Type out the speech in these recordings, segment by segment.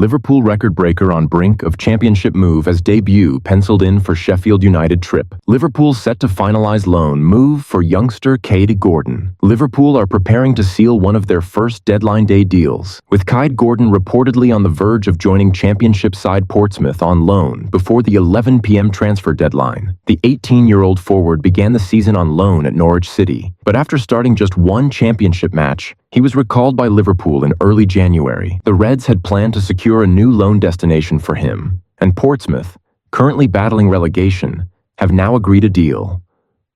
Liverpool record breaker on brink of championship move as debut penciled in for Sheffield United trip. Liverpool set to finalise loan move for youngster Kaide Gordon. Liverpool are preparing to seal one of their first deadline day deals, with Kaide Gordon reportedly on the verge of joining championship side Portsmouth on loan before the 11 p.m. transfer deadline. The 18-year-old forward began the season on loan at Norwich City, but after starting just one championship match, he was recalled by Liverpool in early January. The Reds had planned to secure a new loan destination for him, and Portsmouth, currently battling relegation, have now agreed a deal.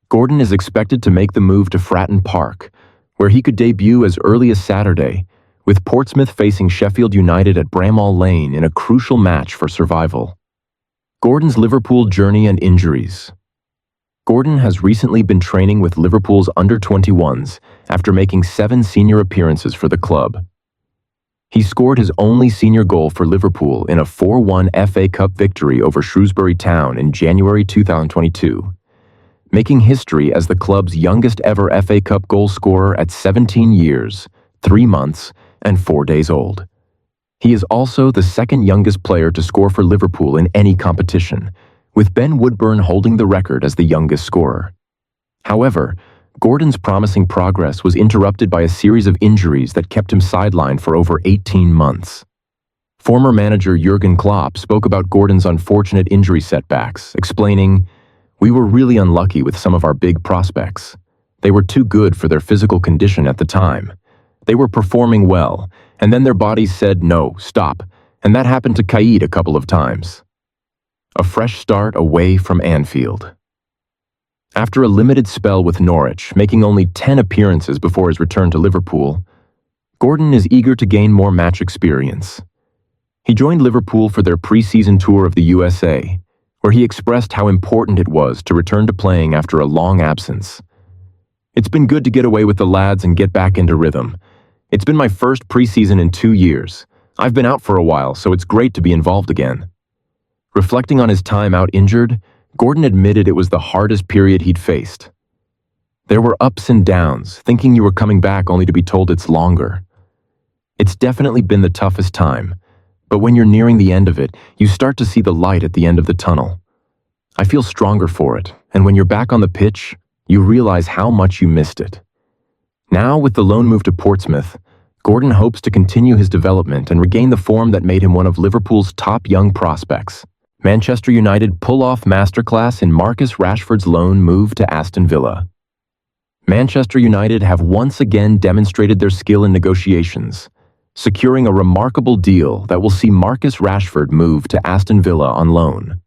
Gordon is expected to make the move to Fratton Park, where he could debut as early as Saturday, with Portsmouth facing Sheffield United at Bramall Lane in a crucial match for survival. Gordon's Liverpool journey and injuries. Gordon has recently been training with Liverpool's under-21s after making 7 senior appearances for the club. He scored his only senior goal for Liverpool in a 4-1 FA Cup victory over Shrewsbury Town in January 2022, making history as the club's youngest ever FA Cup goal scorer at 17 years, 3 months, and 4 days old. He is also the second youngest player to score for Liverpool in any competition, with Ben Woodburn holding the record as the youngest scorer. However, Gordon's promising progress was interrupted by a series of injuries that kept him sidelined for over 18 months. Former manager Jurgen Klopp spoke about Gordon's unfortunate injury setbacks, explaining, "We were really unlucky with some of our big prospects. They were too good for their physical condition at the time. They were performing well, and then their bodies said, no, stop, and that happened to Kaide a couple of times." A fresh start away from Anfield. After a limited spell with Norwich, making only 10 appearances before his return to Liverpool, Gordon is eager to gain more match experience. He joined Liverpool for their pre-season tour of the USA, where he expressed how important it was to return to playing after a long absence. "It's been good to get away with the lads and get back into rhythm. It's been my first pre-season in 2 years. I've been out for a while, so it's great to be involved again." Reflecting on his time out injured, Gordon admitted it was the hardest period he'd faced. "There were ups and downs, thinking you were coming back only to be told it's longer. It's definitely been the toughest time, but when you're nearing the end of it, you start to see the light at the end of the tunnel. I feel stronger for it, and when you're back on the pitch, you realize how much you missed it." Now, with the loan move to Portsmouth, Gordon hopes to continue his development and regain the form that made him one of Liverpool's top young prospects. Manchester United pull-off masterclass in Marcus Rashford's loan move to Aston Villa. Manchester United have once again demonstrated their skill in negotiations, securing a remarkable deal that will see Marcus Rashford move to Aston Villa on loan.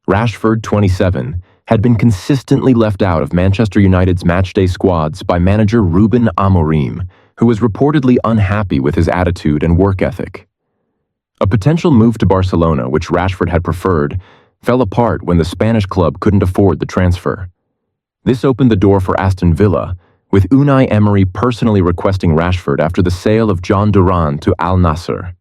Rashford, 27, had been consistently left out of Manchester United's matchday squads by manager Ruben Amorim, who was reportedly unhappy with his attitude and work ethic. A potential move to Barcelona, which Rashford had preferred, fell apart when the Spanish club couldn't afford the transfer. This opened the door for Aston Villa, with Unai Emery personally requesting Rashford after the sale of John Duran to Al Nassr.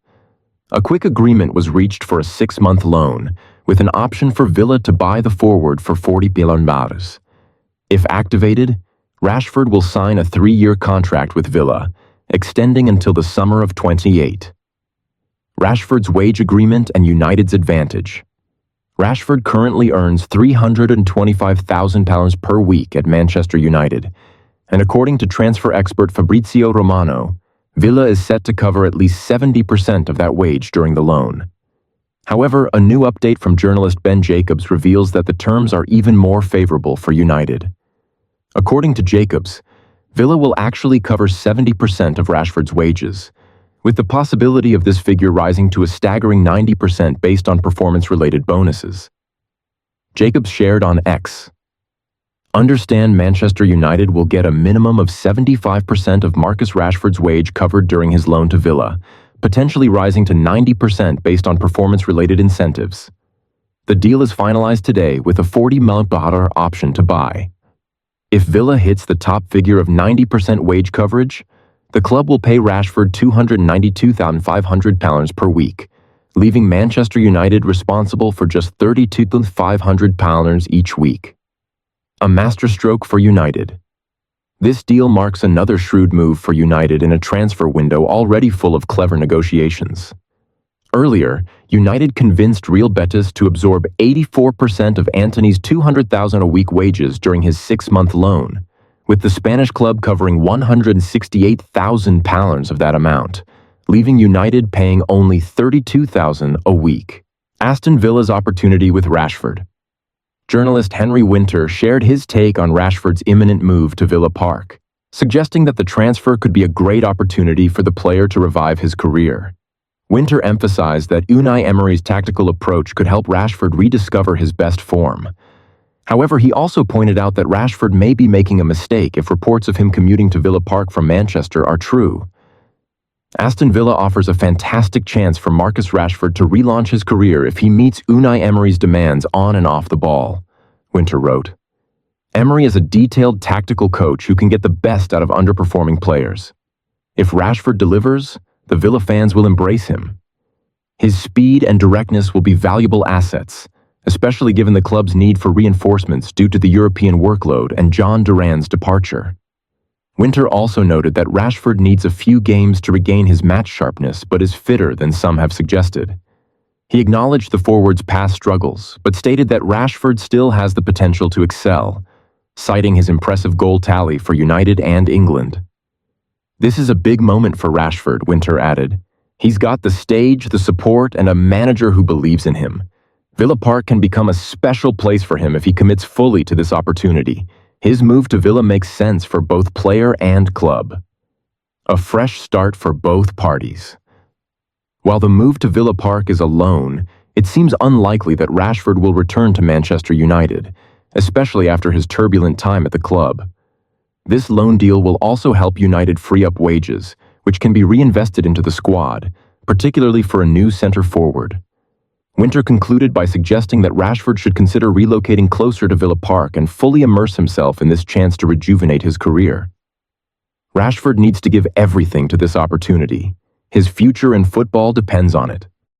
A quick agreement was reached for a 6-month loan, with an option for Villa to buy the forward for £40 million. If activated, Rashford will sign a 3-year contract with Villa, extending until the summer of 28. Rashford's wage agreement and United's advantage. Rashford currently earns £325,000 per week at Manchester United, and according to transfer expert Fabrizio Romano, Villa is set to cover at least 70% of that wage during the loan. However, a new update from journalist Ben Jacobs reveals that the terms are even more favorable for United. According to Jacobs, Villa will actually cover 70% of Rashford's wages, with the possibility of this figure rising to a staggering 90% based on performance-related bonuses. Jacobs shared on X, "Understand Manchester United will get a minimum of 75% of Marcus Rashford's wage covered during his loan to Villa, potentially rising to 90% based on performance-related incentives. The deal is finalized today with a £40 million option to buy. If Villa hits the top figure of 90% wage coverage, the club will pay Rashford £292,500 per week, leaving Manchester United responsible for just £32,500 each week. A masterstroke for United. This deal marks another shrewd move for United in a transfer window already full of clever negotiations. Earlier, United convinced Real Betis to absorb 84% of Antony's £200,000 a week wages during his 6-month loan, with the Spanish club covering £168,000 of that amount, leaving United paying only £32,000 a week. Aston Villa's opportunity with Rashford. Journalist Henry Winter shared his take on Rashford's imminent move to Villa Park, suggesting that the transfer could be a great opportunity for the player to revive his career. Winter emphasized that Unai Emery's tactical approach could help Rashford rediscover his best form. However, he also pointed out that Rashford may be making a mistake if reports of him commuting to Villa Park from Manchester are true. Aston Villa offers a fantastic chance for Marcus Rashford to relaunch his career if he meets Unai Emery's demands on and off the ball, Winter wrote. Emery is a detailed tactical coach who can get the best out of underperforming players. If Rashford delivers, the Villa fans will embrace him. His speed and directness will be valuable assets, especially given the club's need for reinforcements due to the European workload and John Duran's departure. Winter also noted that Rashford needs a few games to regain his match sharpness but is fitter than some have suggested. He acknowledged the forward's past struggles, but stated that Rashford still has the potential to excel, citing his impressive goal tally for United and England. This is a big moment for Rashford, Winter added. He's got the stage, the support, and a manager who believes in him. Villa Park can become a special place for him if he commits fully to this opportunity. His move to Villa makes sense for both player and club. A fresh start for both parties. While the move to Villa Park is a loan, it seems unlikely that Rashford will return to Manchester United, especially after his turbulent time at the club. This loan deal will also help United free up wages, which can be reinvested into the squad, particularly for a new centre forward. Winter concluded by suggesting that Rashford should consider relocating closer to Villa Park and fully immerse himself in this chance to rejuvenate his career. Rashford needs to give everything to this opportunity. His future in football depends on it.